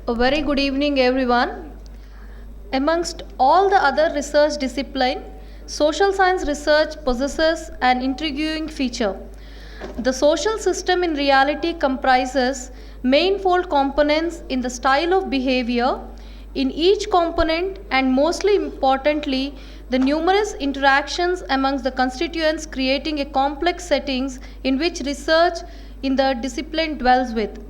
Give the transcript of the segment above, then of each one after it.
A very good evening, everyone. Amongst all the other research disciplines, social science research possesses an intriguing feature. The social system in reality comprises manifold components in the style of behavior. In each component, and mostly importantly, the numerous interactions amongst the constituents creating a complex settings in which research in the discipline dwells with.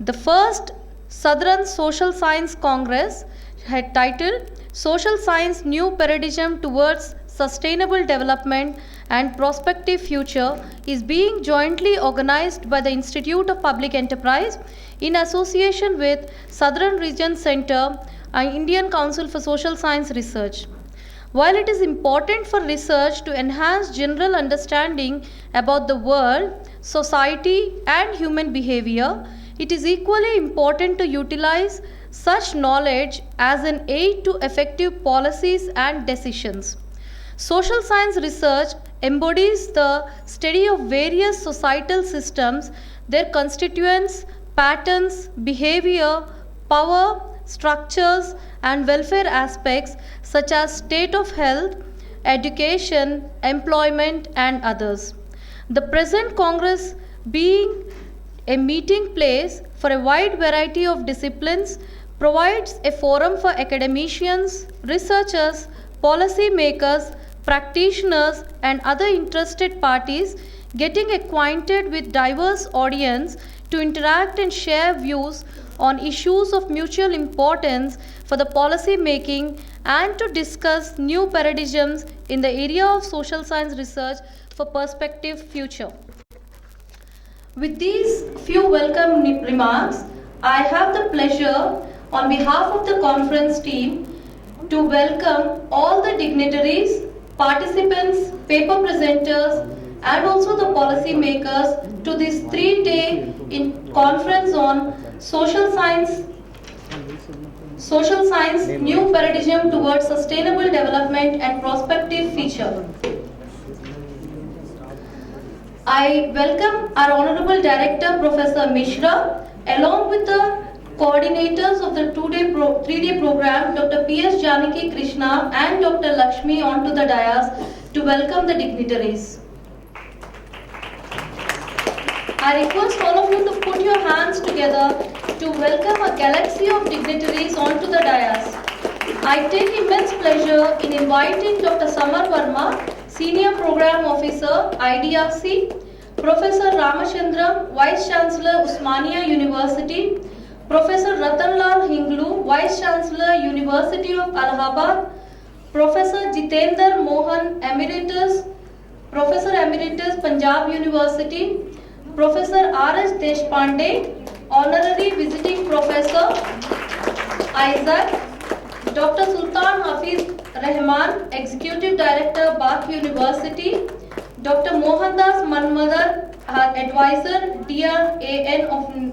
The first Southern Social Science Congress had titled Social Science New Paradigm Towards Sustainable Development and Prospective Future is being jointly organized by the Institute of Public Enterprise in association with Southern Region Center and Indian Council for Social Science Research. While it is important for research to enhance general understanding about the world, society, and human behavior, it is equally important to utilize such knowledge as an aid to effective policies and decisions. Social science research embodies the study of various societal systems, their constituents, patterns, behavior, power, structures, and welfare aspects such as state of health, education, employment, and others. The present Congress being a meeting place for a wide variety of disciplines provides a forum for academicians, researchers, policy makers, practitioners, and other interested parties getting acquainted with diverse audience to interact and share views on issues of mutual importance for the policy making and to discuss new paradigms in the area of social science research for prospective future. With these few welcome remarks, I have the pleasure on behalf of the conference team to welcome all the dignitaries, participants, paper presenters, and also the policy makers to this 3-day conference on social science new paradigm towards sustainable development and prospective future. I welcome our Honorable Director Professor Mishra along with the coordinators of the 3-day program Dr. P.S. Janaki Krishna and Dr. Lakshmi onto the dais to welcome the dignitaries. I request all of you to put your hands together to welcome a galaxy of dignitaries onto the dais. I take immense pleasure in inviting Dr. Samar Verma, Senior Program Officer, IDRC, Professor Ramachandram, Vice Chancellor, Usmania University, Professor Ratanlal Hinglu, Vice Chancellor, University of Allahabad, Professor Jitendra Mohan, Emeritus, Professor Emeritus, Punjab University, Professor R.S. Deshpande, Honorary Visiting Professor, Isaac, Dr. Sultan Hafiz Rahman, Executive Director, Bath University, Dr. Mohandas Manmadar, Advisor, DRAN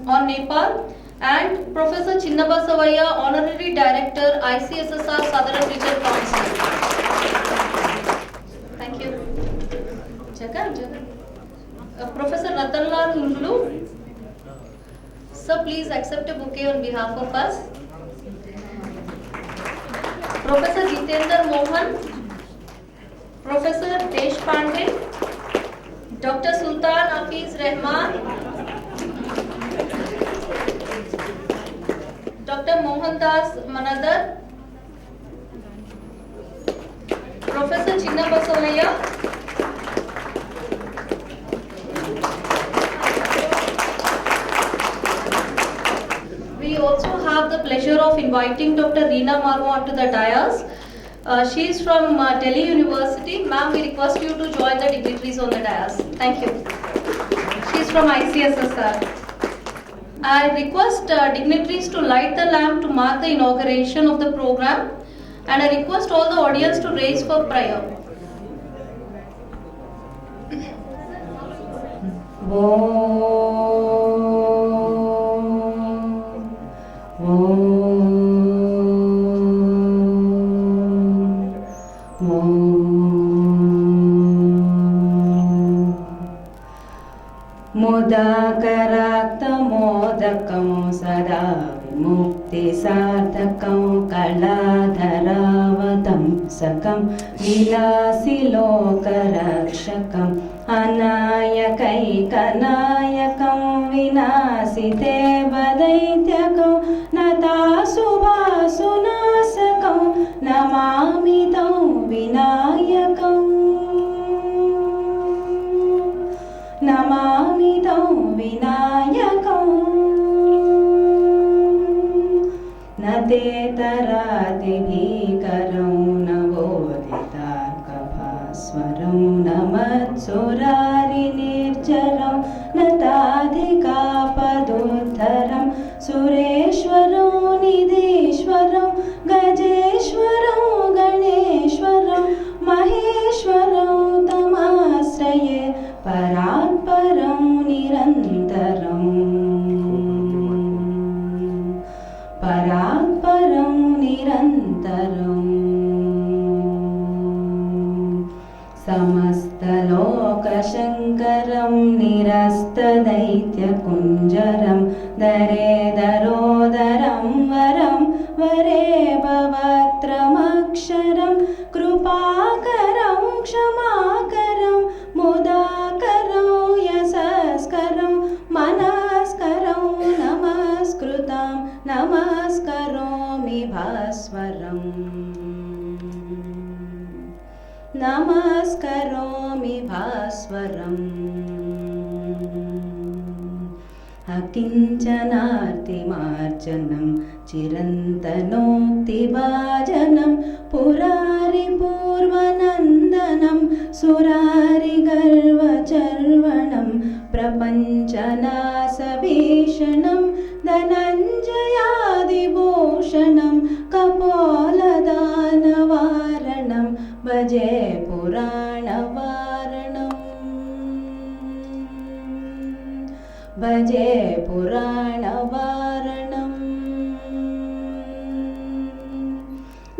on Nepal, and Professor Chinnabasavaya, Honorary Director, ICSSR Southern Region Council. Thank you. Professor Ratanlal Hinglu. Sir, please accept a bouquet on behalf of us. Professor Jitendra Mohan, Professor Deshpande, Dr. Sultan Hafiz Rahman, Dr. Mohandas Manadar, Professor Chinnabasavaya, we also have the pleasure of inviting Dr. Reena Marmo onto the dais. She is from Delhi University. Ma'am, we request you to join the dignitaries on the dais. Thank you. She is from ICSSR. I request dignitaries to light the lamp to mark the inauguration of the program, and I request all the audience to raise for prayer. मोदाकराक्तमोदकं सदा मुक्तिसार्थकं कलाधरावतंसकं विलासिलोकरक्षकम् अनायकैकनायकं विनाशिते वदैत्यकं नताशुभासुनाशकं नमामि तं विनायकम् नमामि तं विनायकम् न ते तरातिभीकरं नवोदितार्कभास्वरं न मत्सुरारिनिर्जरं न ताधिकापदुद्धरं सुरेश्वरं निधीश्वरं गजेश्वरं गणेश्वरं महेश्वरं तमाश्रये परात्परं निरन्तरम् परात्परं निरन्तरम् समस्तलोकशङ्करं निरस्तदैत्यकुञ्जरं दरेदरोदरं वरं वरेभवक्त्रमक्षरं कृपाकरं क्षमाकरं मुदाकरं यशस्करं मनस्करं नमस्कृतं नमस्करोमि भास्वरम् नमस्करोमि भास्वरम् अकिञ्चनार्तिमार्जनं चिरन्तनोक्तिभाजनं पुरारिपूर्वनन्दनं सुरारिगर्वचर्वणं प्रपञ्चनाशभीषणं धनञ्जयादिभूषणं कपोलदानवारणं भजे पुराणवारणम् भजे पुराणवारणम्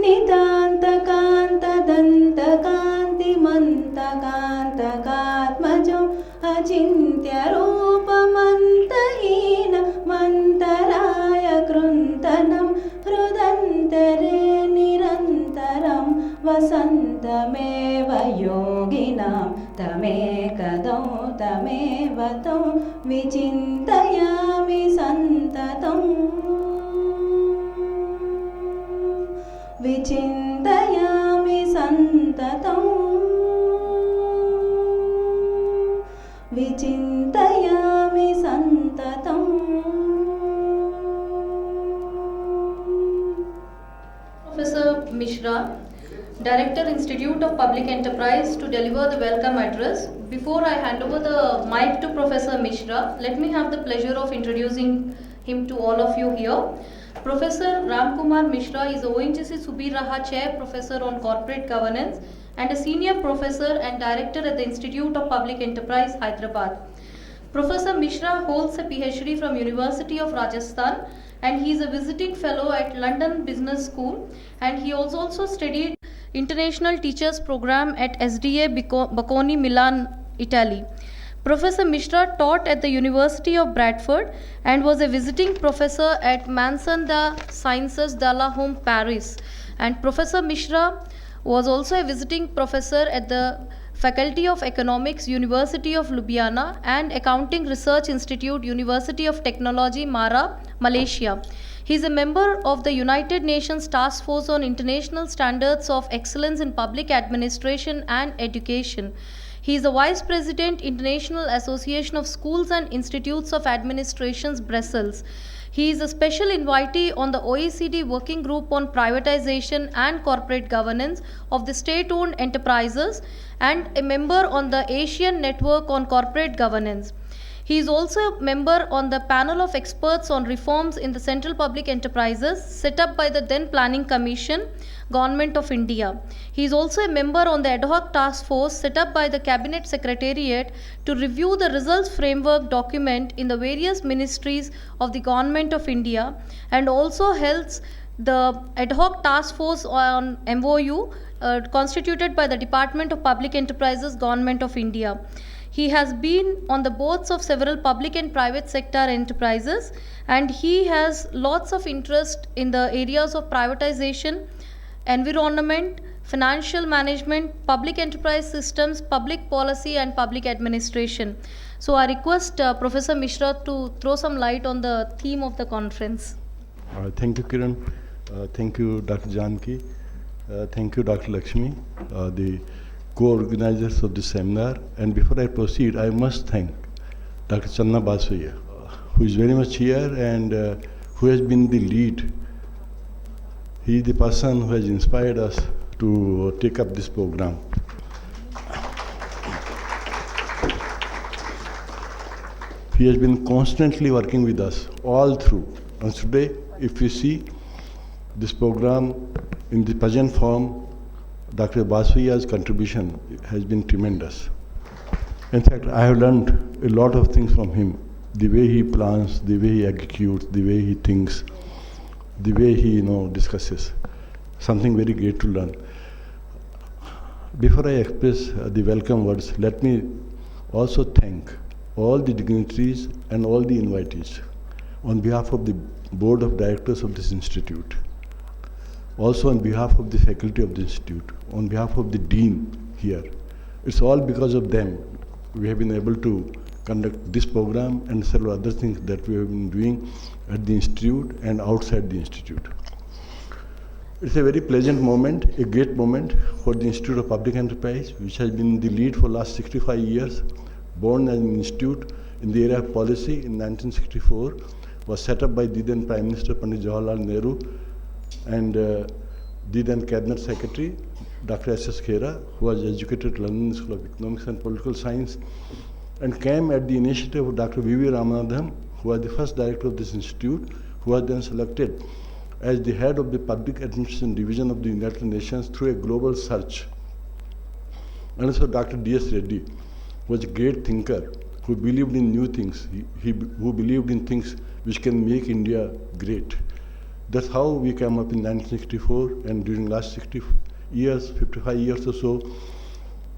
नितान्तकान्तदन्तकान्तिमन्तकान्तकात्मजम् अचिन्त्यरूपमन्तहीन मन्तराय कृन्तनं हृदन्तरे निरन्तरं वसन्तमेव योगिनां तमेकदं तमेव तं विचिन्तयामि सन्ततम् विचिन्तयामि सन्ततम् विचिन्तयामि सन्ततम् Professor Mishra, Director, Institute of Public Enterprise, to deliver the welcome address. Before I hand over the mic to Professor Mishra, let me have the pleasure of introducing him to all of you here. Professor Ramkumar Mishra is a ONGC Subir Raha Chair Professor on Corporate Governance and a Senior Professor and Director at the Institute of Public Enterprise, Hyderabad. Professor Mishra holds a PhD from University of Rajasthan and he is a visiting fellow at London Business School, and he also studied International Teachers Program at SDA Bocconi, Milan, Italy. Professor Mishra taught at the University of Bradford and was a visiting professor at Manson des Sciences de la Home, Paris. And Professor Mishra was also a visiting professor at the Faculty of Economics, University of Ljubljana, and Accounting Research Institute, University of Technology, Mara, Malaysia. He is a member of the United Nations Task Force on International Standards of Excellence in Public Administration and Education. He is the Vice President, International Association of Schools and Institutes of Administrations, Brussels. He is a special invitee on the OECD Working Group on Privatization and Corporate Governance of the State-Owned Enterprises and a member on the Asian Network on Corporate Governance. He is also a member on the panel of experts on reforms in the central public enterprises set up by the then Planning Commission, Government of India. He is also a member on the ad hoc task force set up by the Cabinet Secretariat to review the results framework document in the various ministries of the Government of India, and also helps the ad hoc task force on MOU constituted by the Department of Public Enterprises, Government of India. He has been on the boards of several public and private sector enterprises, and he has lots of interest in the areas of privatization, environment, financial management, public enterprise systems, public policy, and public administration. So I request Professor Mishra to throw some light on the theme of the conference. Thank you, Kiran. Thank you, Dr. Janki. Thank you, Dr. Lakshmi, the co-organizers of this seminar. And before I proceed, I must thank Dr. Channa Baswaya, who is very much here and who has been the lead. He is the person who has inspired us to take up this program. He has been constantly working with us all through. And today, if you see this program in the present form, Dr. Baswaya's contribution has been tremendous. In fact, I have learned a lot of things from him. The way he plans, the way he executes, the way he thinks, the way he discusses. Something very great to learn. Before I express the welcome words, let me also thank all the dignitaries and all the invitees on behalf of the Board of Directors of this institute. Also on behalf of the faculty of the institute, on behalf of the dean here. It's all because of them we have been able to conduct this program and several other things that we have been doing at the institute and outside the institute. It's a very pleasant moment, a great moment for the Institute of Public Enterprise, which has been the lead for last 65 years, born as an institute in the area of policy in 1964, was set up by the then Prime Minister Pandit Jawaharlal Nehru and the then Cabinet Secretary, Dr. S.S. Khera, who was educated at London School of Economics and Political Science, and came at the initiative of Dr. V.V. Ramanathan, who was the first director of this institute, who was then selected as the head of the Public Administration Division of the United Nations through a global search. And also Dr. D.S. Reddy was a great thinker who believed in new things, who believed in things which can make India great. That's how we came up in 1964, and during last 60 years, 55 years or so,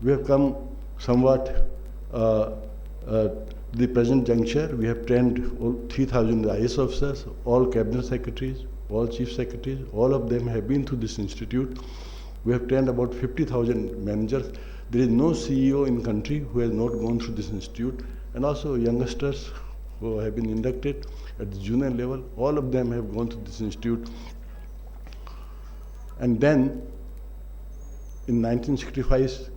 we have come somewhat the present juncture. We have trained all 3,000 IAS officers, all cabinet secretaries, all chief secretaries, all of them have been through this institute. We have trained about 50,000 managers. There is no CEO in country who has not gone through this institute, and also youngsters who have been inducted at the junior level, all of them have gone through this institute. And then in 1965,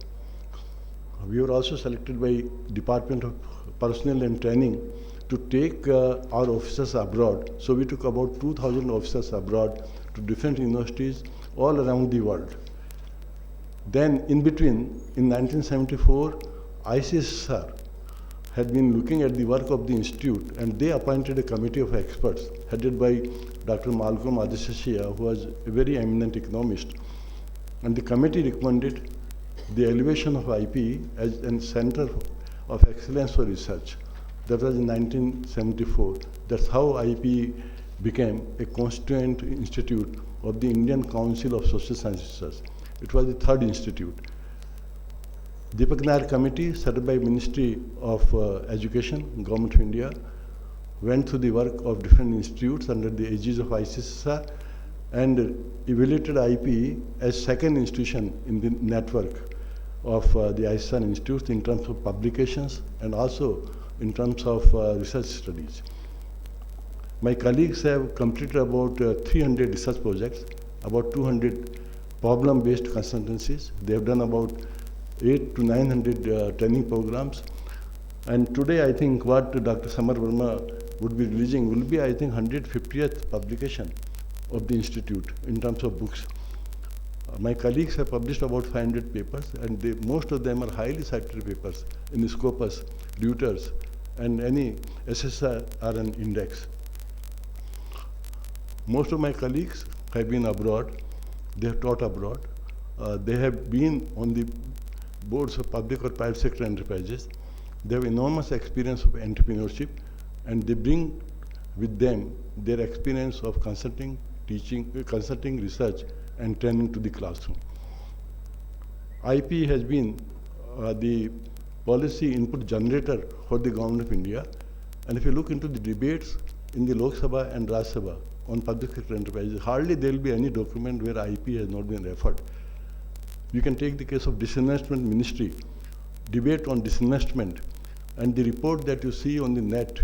we were also selected by Department of Personnel and Training to take our officers abroad. So we took about 2,000 officers abroad to different universities all around the world. Then in between, in 1974, ICSR had been looking at the work of the institute, and they appointed a committee of experts headed by Dr. Malcolm Adesanya, who was a very eminent economist. And the committee recommended the elevation of IP as a center of excellence for research. That was in 1974. That's how IP became a constituent institute of the Indian Council of Social Science Research. It was the third institute. Deepak Nair Committee, set up by Ministry of Education, Government of India, went through the work of different institutes under the aegis of ICSR and evaluated IP as second institution in the network of the ICSR institutes in terms of publications and also in terms of research studies. My colleagues have completed about 300 research projects, about 200 problem-based consultancies. They have done about 800 to 900 training programs. And today, I think what Dr. Samar Verma would be releasing will be, I think, 150th publication of the institute in terms of books. My colleagues have published about 500 papers, and most of them are highly cited papers in Scopus, Reuters, and any SSRN index. Most of my colleagues have been abroad. They have taught abroad. They have been on the boards of public or private sector enterprises. They have enormous experience of entrepreneurship, and they bring with them their experience of consulting, teaching, consulting, research, and training to the classroom. IP has been the policy input generator for the government of India. And if you look into the debates in the Lok Sabha and Rajya Sabha on public sector enterprises, hardly there will be any document where IP has not been referred. You can take the case of Disinvestment Ministry, debate on disinvestment, and the report that you see on the net,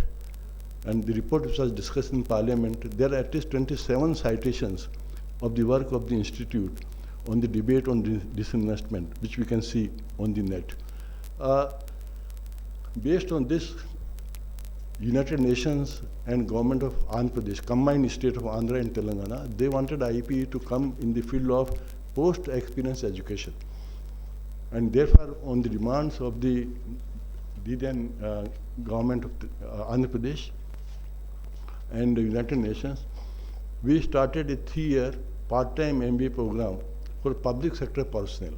and the report which was discussed in Parliament, there are at least 27 citations of the work of the Institute on the debate on disinvestment, which we can see on the net. Based on this, United Nations and government of Andhra Pradesh, combined state of Andhra and Telangana, they wanted IPE to come in the field of post-experience education. And therefore, on the demands of the then government of Andhra Pradesh and the United Nations, we started a 3-year part-time MBA program for public sector personnel.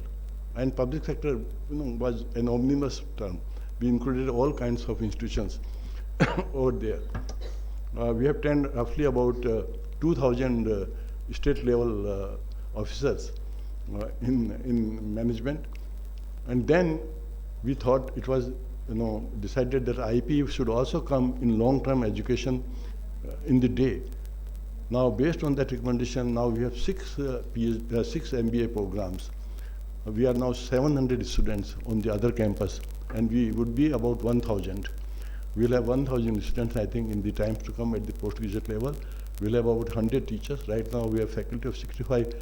And public sector was an omnibus term. We included all kinds of institutions over there. We have trained roughly about 2,000 state level officers in management. And then we thought it was decided that IP should also come in long-term education in the day. Now, based on that recommendation, now we have six MBA programs. We are now 700 students on the other campus, and we would be about 1,000. We'll have 1,000 students, I think, in the times to come at the postgraduate level. We'll have about 100 teachers. Right now, we have faculty of 65,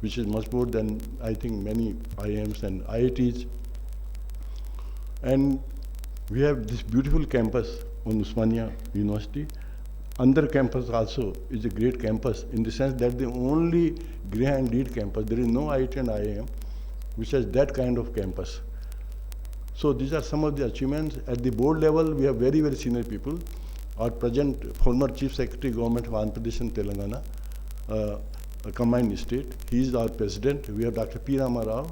which is much more than, I think, many IIMs and IITs. And we have this beautiful campus on Osmania University. Andhra campus also is a great campus in the sense that the only Graham lead campus, there is no IIT and IIM which has that kind of campus. So these are some of the achievements. At the board level, we have very, very senior people. Our present former Chief Secretary, Government of Andhra Pradesh and Telangana, a combined state. He is our president. We have Dr. P. Rama Rao,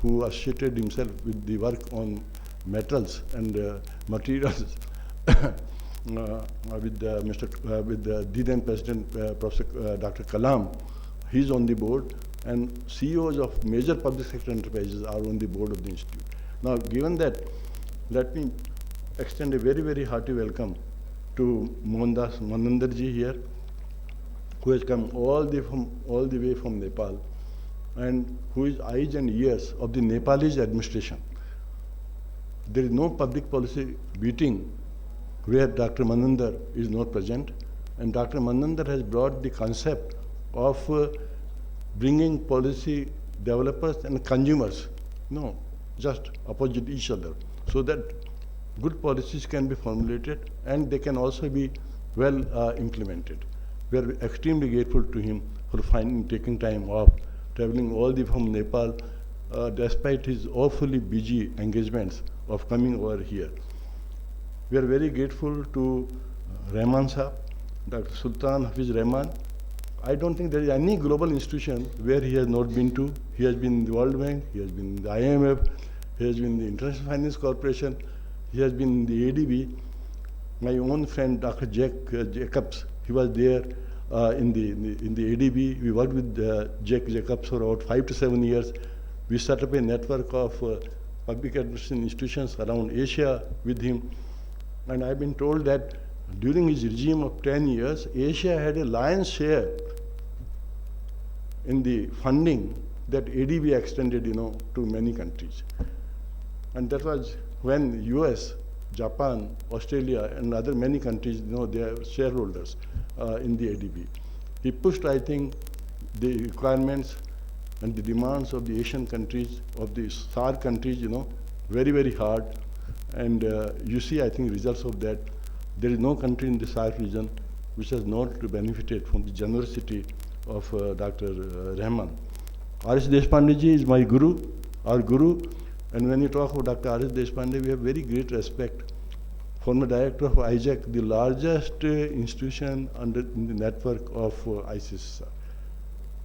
who associated himself with the work on metals and materials with the then President Professor Dr. Kalam. He is on the board, and CEOs of major public sector enterprises are on the board of the institute. Now, given that, let me extend a very, very hearty welcome to Mohandas Manandarji here, who has come all the way from Nepal, and who is eyes and ears of the Nepalese administration. There is no public policy meeting where Dr. Manandar is not present, and Dr. Manandar has brought the concept of bringing policy developers and consumers, just opposite each other, so that good policies can be formulated and they can also be well implemented. We are extremely grateful to him for taking time off, traveling all the way from Nepal, despite his awfully busy engagements of coming over here. We are very grateful to Rahman Sahab, Dr. Sultan Hafiz Rahman. I don't think there is any global institution where he has not been to. He has been in the World Bank, he has been in the IMF, he has been in the International Finance Corporation, he has been in the ADB. My own friend, Dr. Jack Jacobs, he was there in the ADB. We worked with Jack Jacobs for about 5 to 7 years. We set up a network of public administration institutions around Asia with him. And I've been told that during his regime of 10 years, Asia had a lion's share in the funding that ADB extended, to many countries. And that was when US, Japan, Australia, and other many countries, they are shareholders in the ADB. He pushed, I think, the requirements and the demands of the Asian countries, of the SAARC countries, very, very hard. And you see, I think, results of that. There is no country in the SAARC region which has not benefited from the generosity of Dr. Rahman. R.S. Deshpande ji is my guru, our guru. And when you talk about Dr. R.S. Deshpande, we have very great respect. Former director of IJAC, the largest institution in the network of ICSR.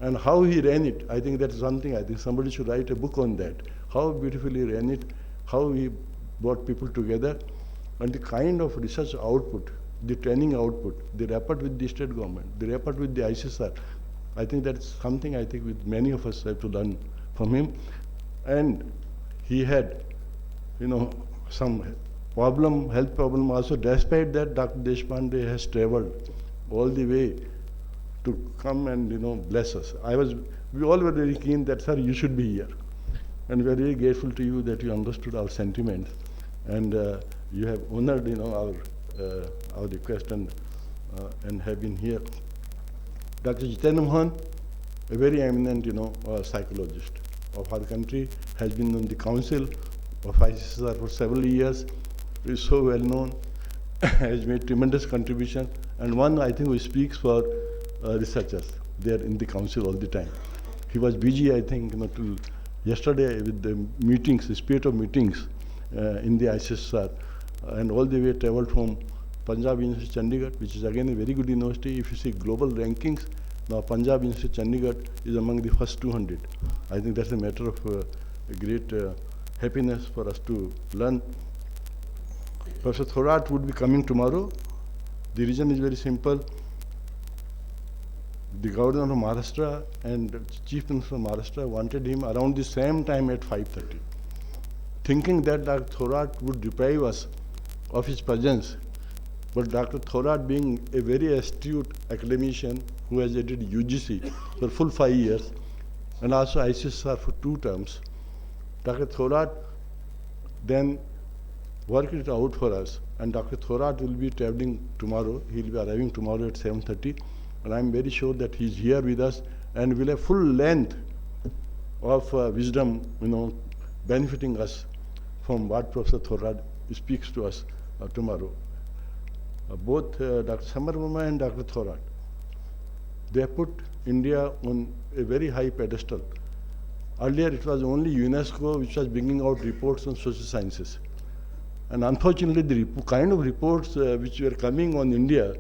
And how he ran it, I think that's something, I think somebody should write a book on that. How beautifully he ran it, how he brought people together, and the kind of research output, the training output, the rapport with the state government, the rapport with the ICSR. I think that's something I think with many of us have to learn from him. And he had, some health problem also. Despite that, Dr. Deshpande has traveled all the way to come and bless us. We all were very keen that, sir, you should be here. And we are very grateful to you that you understood our sentiments and you have honored our request and have been here. Dr. Jitendra Mohan, a very eminent psychologist of our country, has been on the council of ICSR for several years, is so well known, has made tremendous contribution, and one I think who speaks for researchers. They are in the council all the time. He was busy, I think, till yesterday with the meetings, the spirit of meetings in the ICSR, and all the way traveled from Punjab University Chandigarh, which is again a very good university. If you see global rankings, now Punjab University Chandigarh is among the first 200. I think that's a matter of a great happiness for us to learn. Professor Thorat would be coming tomorrow. The reason is very simple. The governor of Maharashtra and Chief Minister of Maharashtra wanted him around the same time at 5:30, thinking that Dr. Thorat would deprive us of his presence. But Dr. Thorat, being a very astute academician who has edited UGC for full 5 years and also ICSR for 2 terms, Dr. Thorat then worked it out for us. And Dr. Thorat will be traveling tomorrow. He will be arriving tomorrow at 7:30. And I am very sure that he is here with us and will have full length of wisdom, benefiting us from what Professor Thorat speaks to us tomorrow. Both Dr. Samar Verma and Dr. Thorat, they have put India on a very high pedestal. Earlier it was only UNESCO which was bringing out reports on social sciences. And unfortunately the kind of reports which were coming on India,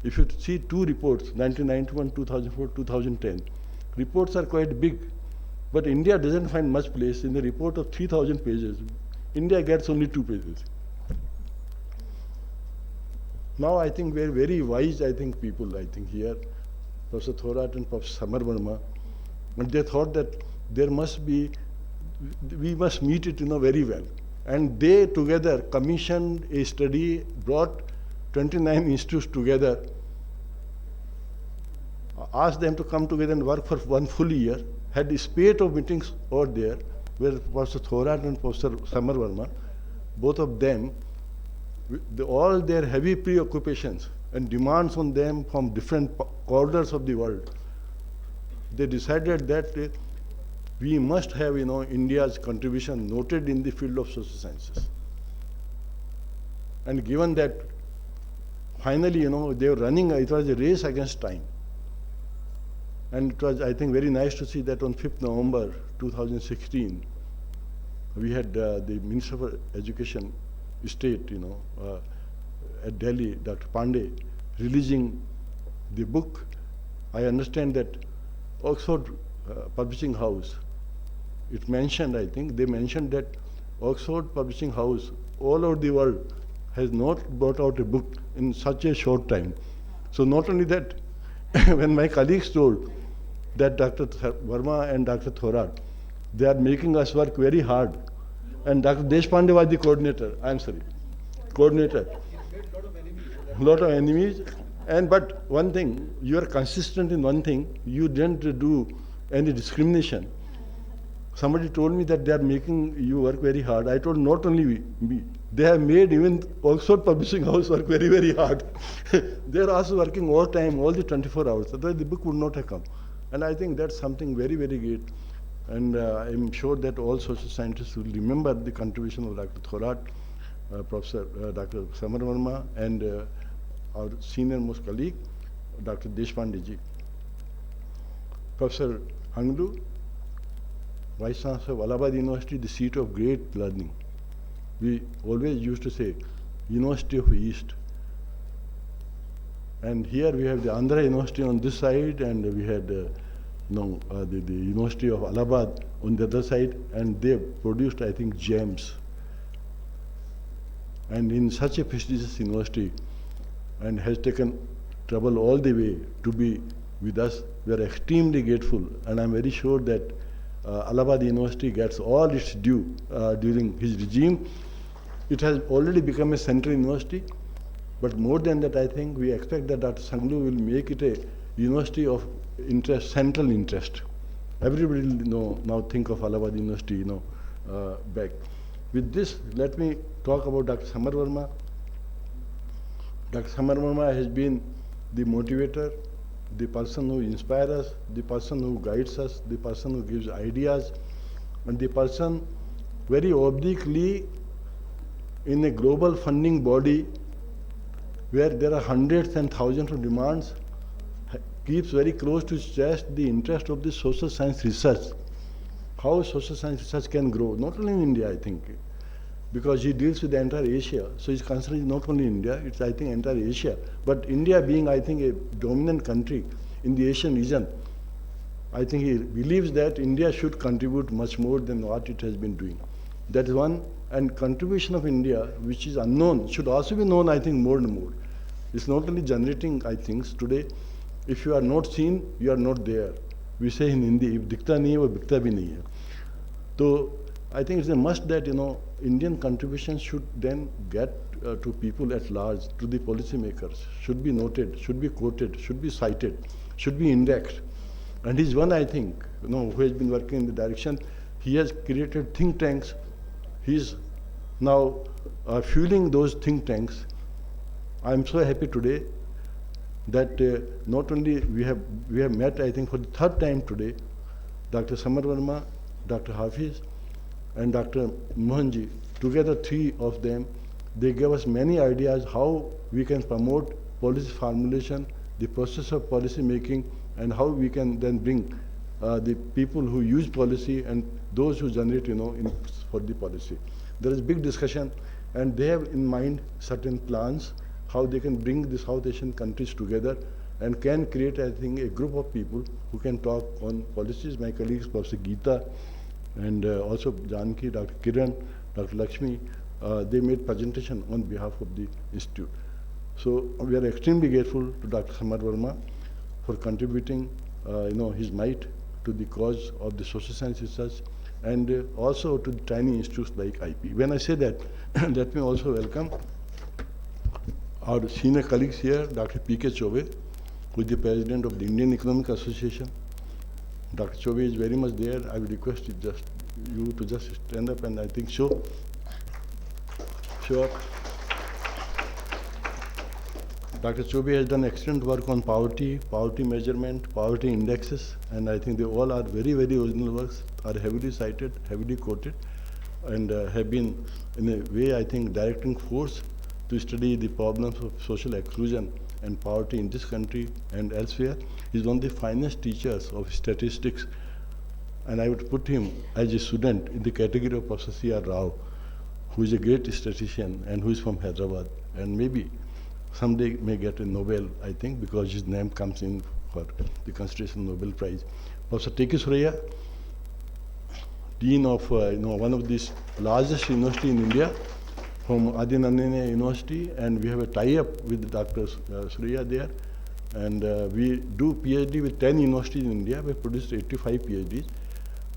if you see 2 reports, 1991, 2004, 2010, reports are quite big. But India doesn't find much place. In the report of 3,000 pages, India gets only 2 pages. Now I think we are very wise, people, here, Professor Thorat and Professor Samar Verma, and they thought that we must meet it, very well. And they together commissioned a study, brought 29 institutes together, asked them to come together and work for 1 full year, had a spate of meetings over there, where Professor Thorat and Professor Samar Verma, both of them, all their heavy preoccupations and demands on them from different corners of the world, they decided that we must have, India's contribution noted in the field of social sciences. And given that, finally, they were running, it was a race against time. And it was, I think, very nice to see that on 5th November 2016, we had the Minister for Education State, at Delhi, Dr. Pandey, releasing the book. I understand that Oxford Publishing House, it mentioned, I think, they mentioned that Oxford Publishing House all over the world has not brought out a book in such a short time. So not only that, when my colleagues told that Dr. Verma and Dr. Thorat, they are making us work very hard. And Dr. Deshpande was the coordinator, coordinator. Lot of enemies. But one thing, you are consistent in one thing, you didn't do any discrimination. Somebody told me that they are making you work very hard. I told not only me, they have made even Oxford Publishing House work very, very hard. They are also working all time, all the 24 hours. Otherwise the book would not have come. And I think that's something very, very great. And I'm sure that all social scientists will remember the contribution of Dr. Thorat, Professor Dr. Samar Verma, and our senior most colleague, Dr. Deshpande ji. Professor Hangdu, Vice Chancellor of Allahabad University, the seat of great learning. We always used to say, University of East. And here we have the Andhra University on this side, and we had the University of Allahabad on the other side, and they produced, I think, gems. And in such a prestigious university, and has taken trouble all the way to be with us, we are extremely grateful, and I'm very sure that Allahabad University gets all its due during his regime. It has already become a central university, but more than that, I think we expect that Dr. Sanglu will make it a university of interest, central interest. Everybody will now think of Allahabad University, back. With this, let me talk about Dr. Samar Verma. Dr. Samar Verma has been the motivator, the person who inspires us, the person who guides us, the person who gives ideas, and the person very obliquely in a global funding body where there are hundreds and thousands of demands, keeps very close to his chest the interest of the social science research. How social science research can grow, not only in India, I think, because he deals with the entire Asia. So his concern is not only India, it's, I think, entire Asia. But India being, I think, a dominant country in the Asian region, I think he believes that India should contribute much more than what it has been doing. That is one. And contribution of India, which is unknown, should also be known, I think, more and more. It's not only generating, I think, today, if you are not seen, you are not there. We say in Hindi, if dikhta nahi hai, wo bikta bhi nahi hai. So I think it's a must that, Indian contributions should then get to people at large, to the policymakers, should be noted, should be quoted, should be cited, should be indexed. And he's one, I think, who has been working in the direction. He has created think tanks. He's now fueling those think tanks. I'm so happy today that not only we have met, I think, for the third time today, Dr. Samar Verma, Dr. Hafiz, and Dr. Mohanji, together three of them, they gave us many ideas how we can promote policy formulation, the process of policy making, and how we can then bring the people who use policy and those who generate, for the policy. There is big discussion, and they have in mind certain plans, how they can bring the South Asian countries together and can create, I think, a group of people who can talk on policies. My colleagues, Professor Geeta, and also Janki, Dr. Kiran, Dr. Lakshmi, they made presentation on behalf of the institute. So we are extremely grateful to Dr. Samar Verma for contributing, his might to the cause of the social science research, and also to the tiny institutes like IP. When I say that, let me also welcome our senior colleagues here, Dr. P.K. Chobe, who is the president of the Indian Economic Association. Dr. Chobe is very much there. I will request you to just stand up and I think show up. Dr. Chobe has done excellent work on poverty measurement, poverty indexes, and I think they all are very, very original works, are heavily cited, heavily quoted, and have been, in a way, I think, directing force to study the problems of social exclusion and poverty in this country and elsewhere. He's one of the finest teachers of statistics, and I would put him as a student in the category of Professor C.R. Rao, who is a great statistician and who is from Hyderabad, and maybe someday may get a Nobel, I think, because his name comes in for the consideration Nobel Prize. Professor T.K. Surya, dean of one of the largest university in India, from Adinandane University, and we have a tie-up with Dr. Surya there, and we do PhD with 10 universities in India. We produced 85 PhDs,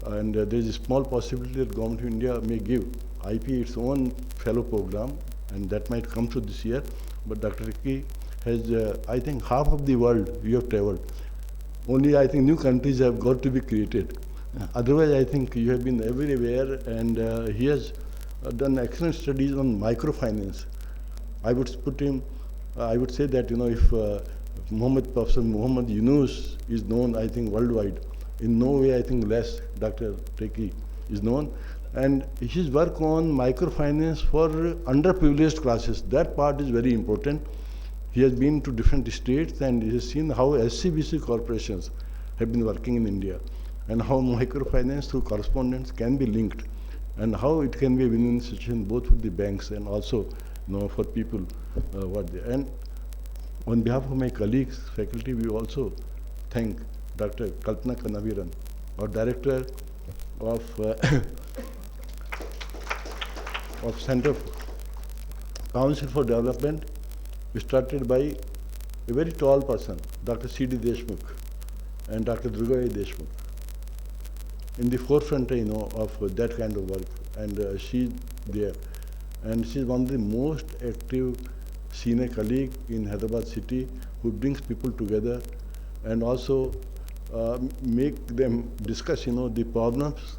and there is a small possibility that Government of India may give IP its own fellow program, and that might come through this year. But Dr. Ricky has, I think, half of the world we have traveled. Only, I think, new countries have got to be created. Otherwise, I think you have been everywhere, and he has done excellent studies on microfinance. I would say that, if Professor Muhammad Yunus is known, I think, worldwide, in no way, I think, less Dr. Teki is known. And his work on microfinance for underprivileged classes, that part is very important. He has been to different states and he has seen how SCBC corporations have been working in India and how microfinance through correspondence can be linked and how it can be a win-win situation both for the banks and also for people what they. And on behalf of my colleagues, faculty, we also thank Dr. Kalpana Kanaviran, our director of Center Council for Development, started by a very tall person, Dr. C.D. Deshmukh and Dr. Durga Deshmukh, in the forefront, of that kind of work, and she there. and she is one of the most active senior colleague in Hyderabad city who brings people together and also make them discuss, the problems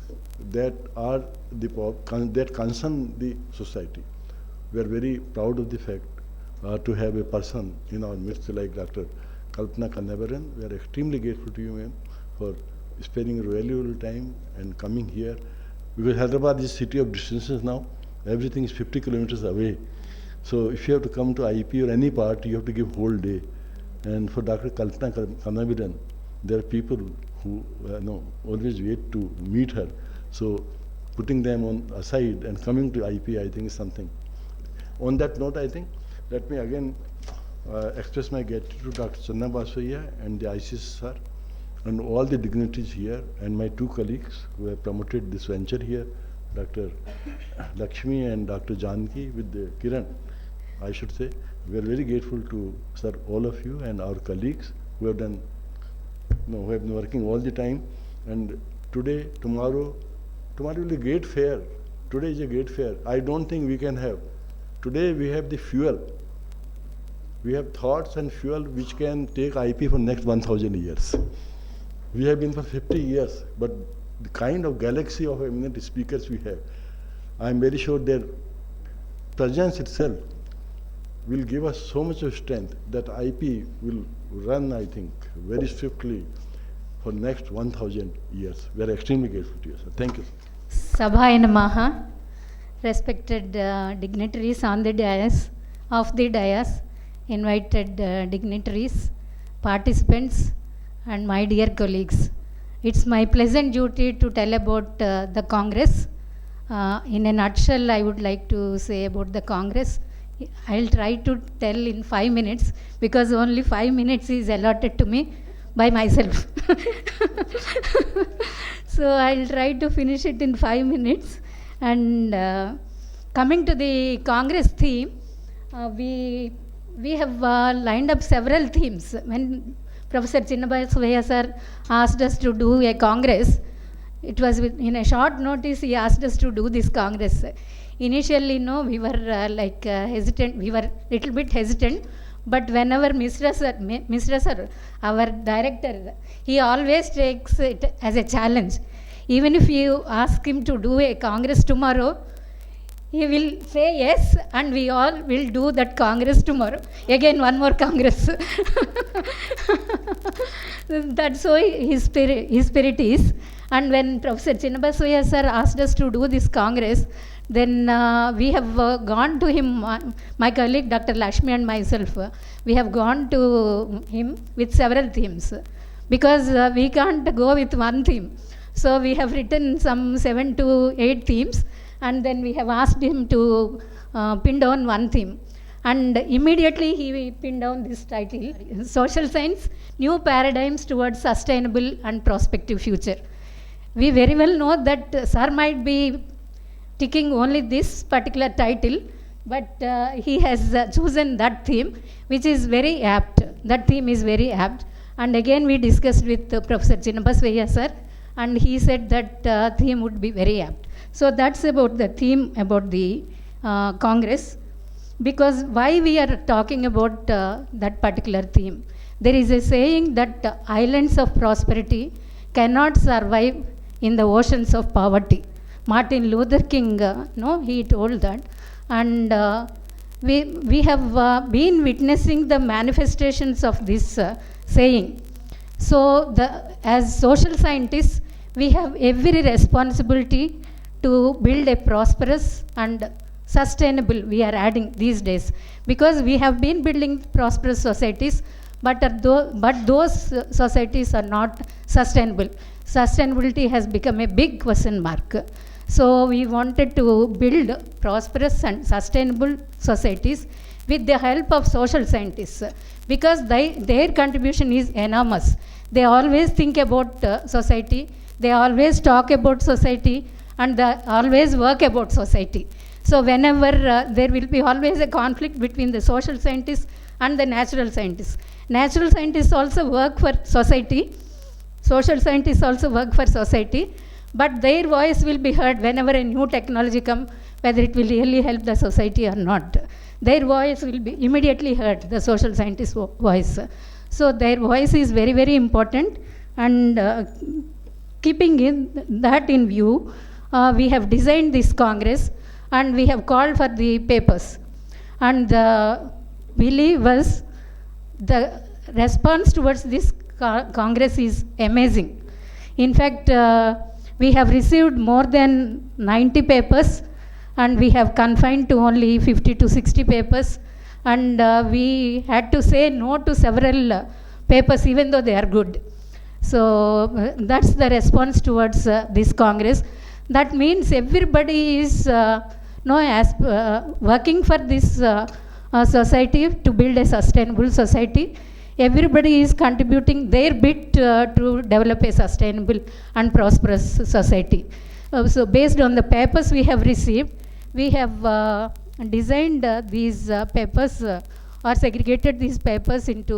that are that concern the society. We are very proud of the fact to have a person in our midst like Dr. Kalpana Kannavaran. We are extremely grateful to you, ma'am, for sparing your valuable time and coming here. Because Hyderabad is a city of distances now. Everything is 50 kilometers away. So if you have to come to IP or any part, you have to give whole day. And for Dr. Kalpana Kannavaran, there are people who always wait to meet her. So putting them on aside and coming to IP, I think is something. On that note, I think, let me again express my gratitude to Dr. Channa Baswaya and the ICC sir and all the dignitaries here and my two colleagues who have promoted this venture here, Dr. Lakshmi and Dr. Janki with the Kiran, I should say. We are very grateful to sir, all of you and our colleagues who have done, who have been working all the time. And today, tomorrow will be a great fair. Today is a great fair. I don't think we can have. Today we have the fuel. We have thoughts and fuel which can take IP for next 1,000 years. We have been for 50 years, but the kind of galaxy of eminent speakers we have, I am very sure their presence itself will give us so much of strength that IP will run, I think, very swiftly for next 1,000 years. We are extremely grateful to you, sir. Thank you, sir. Sabhaya Namaha, respected dignitaries on the dais, off the dais, invited dignitaries, participants, and my dear colleagues. It's my pleasant duty to tell about the Congress. In a nutshell, I would like to say about the Congress. I'll try to tell in 5 minutes because only 5 minutes is allotted to me by myself. So I'll try to finish it in 5 minutes. And coming to the Congress theme, we have lined up several themes. When Professor Chinna Baswaya sir asked us to do a Congress, it was in a short notice he asked us to do this Congress. Initially, we were hesitant, we were little bit hesitant, but whenever Mr. Sir, our director, he always takes it as a challenge. Even if you ask him to do a Congress tomorrow, he will say yes, and we all will do that Congress tomorrow. Again, one more Congress. That's how his spirit is. And when Professor Chinna Baswaya sir asked us to do this Congress, then we have gone to him, my colleague Dr. Lakshmi and myself, we have gone to him with several themes because we can't go with one theme. So we have written some 7 to 8 themes, and then we have asked him to pin down one theme. And immediately he pinned down this title, Social Science, New Paradigms Towards Sustainable and Prospective Future. We very well know that sir might be ticking only this particular title, but he has chosen that theme, which is very apt. That theme is very apt. And again, we discussed with Professor Chinna Baswaya sir, and he said that theme would be very apt. So that's about the theme about the Congress. Because why we are talking about that particular theme? There is a saying that islands of prosperity cannot survive in the oceans of poverty. Martin Luther King, he told that. And we have been witnessing the manifestations of this saying. So as social scientists, we have every responsibility to build a prosperous and sustainable, we are adding these days, because we have been building prosperous societies, but those societies are not sustainable. Sustainability has become a big question mark. So we wanted to build prosperous and sustainable societies with the help of social scientists, because their contribution is enormous. They always think about society, they always talk about society, and they always work about society. So whenever there will be always a conflict between the social scientists and the natural scientists. Natural scientists also work for society, social scientists also work for society, but their voice will be heard whenever a new technology comes, whether it will really help the society or not. Their voice will be immediately heard, the social scientist voice. So their voice is very, very important, and keeping that in view, we have designed this Congress and we have called for the papers. And the believe was the response towards this Congress is amazing. In fact, we have received more than 90 papers, and we have confined to only 50 to 60 papers, and we had to say no to several papers even though they are good. So that's the response towards this Congress. That means everybody is working for this society to build a sustainable society. Everybody is contributing their bit to develop a sustainable and prosperous society. So based on the papers we have received, we have designed these papers or segregated these papers into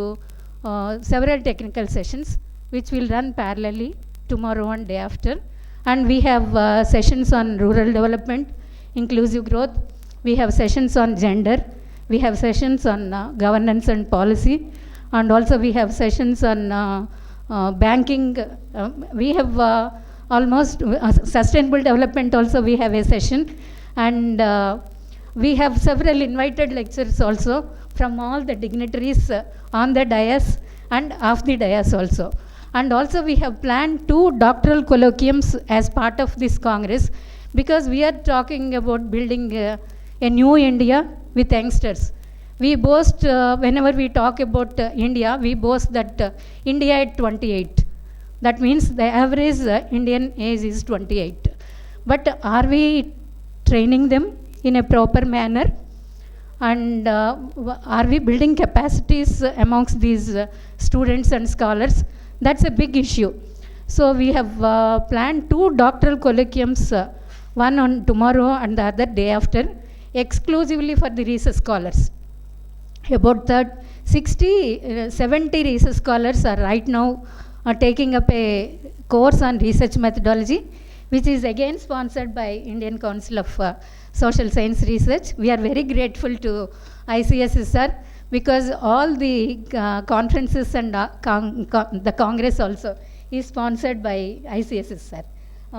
several technical sessions, which will run parallelly tomorrow and day after. And we have sessions on rural development, inclusive growth. We have sessions on gender. We have sessions on governance and policy. And also we have sessions on banking. We have almost sustainable development also we have a session. And we have several invited lectures also from all the dignitaries on the dais and off the dais also. And also we have planned 2 doctoral colloquiums as part of this Congress, because we are talking about building a new India with youngsters. We boast, whenever we talk about India, we boast that India at 28. That means the average Indian age is 28. But are we training them in a proper manner? And are we building capacities amongst these students and scholars? That's a big issue. So we have planned 2 doctoral colloquiums, one on tomorrow and the other day after, exclusively for the research scholars. About 70 research scholars are right now taking up a course on research methodology, which is again sponsored by Indian Council of Social Science Research. We are very grateful to ICSSR, because all the conferences and the Congress also is sponsored by ICSSR.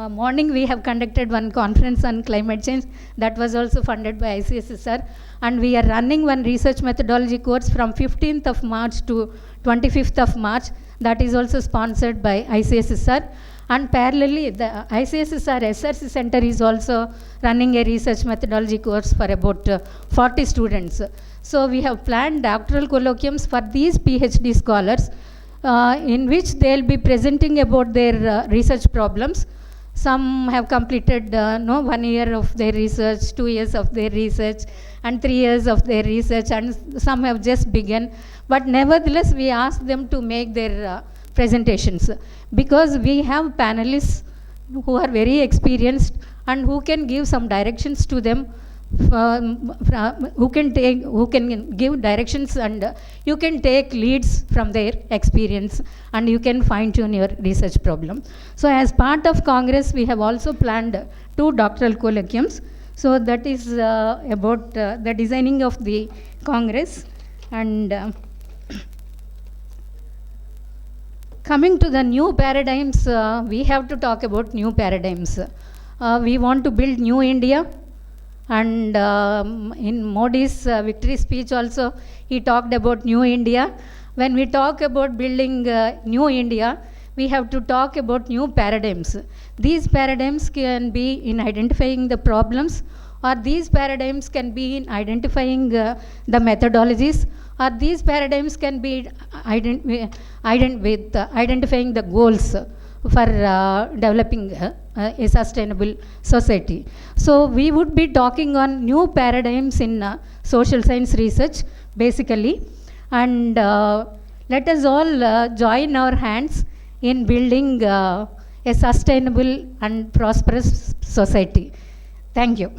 Morning we have conducted one conference on climate change, that was also funded by ICSSR, and we are running one research methodology course from 15th of March to 25th of March, that is also sponsored by ICSSR. And parallelly, the ICSSR SRC Center is also running a research methodology course for about 40 students. So we have planned doctoral colloquiums for these PhD scholars, in which they will be presenting about their research problems. Some have completed 1 year of their research, 2 years of their research, and 3 years of their research, and some have just begun. But nevertheless, we ask them to make their presentations, because we have panelists who are very experienced and who can give some directions to them, who can give directions, and you can take leads from their experience and you can fine tune your research problem. So as part of Congress, we have also planned 2 doctoral colloquiums. So that is about the designing of the Congress. And coming to the new paradigms, we have to talk about new paradigms. We want to build new India, and in Modi's victory speech also, he talked about new India. When we talk about building new India, we have to talk about new paradigms. These paradigms can be in identifying the problems, or these paradigms can be in identifying the methodologies, or these paradigms can be identifying the goals for developing a sustainable society. So we would be talking on new paradigms in social science research basically, and let us all join our hands in building a sustainable and prosperous society. Thank you.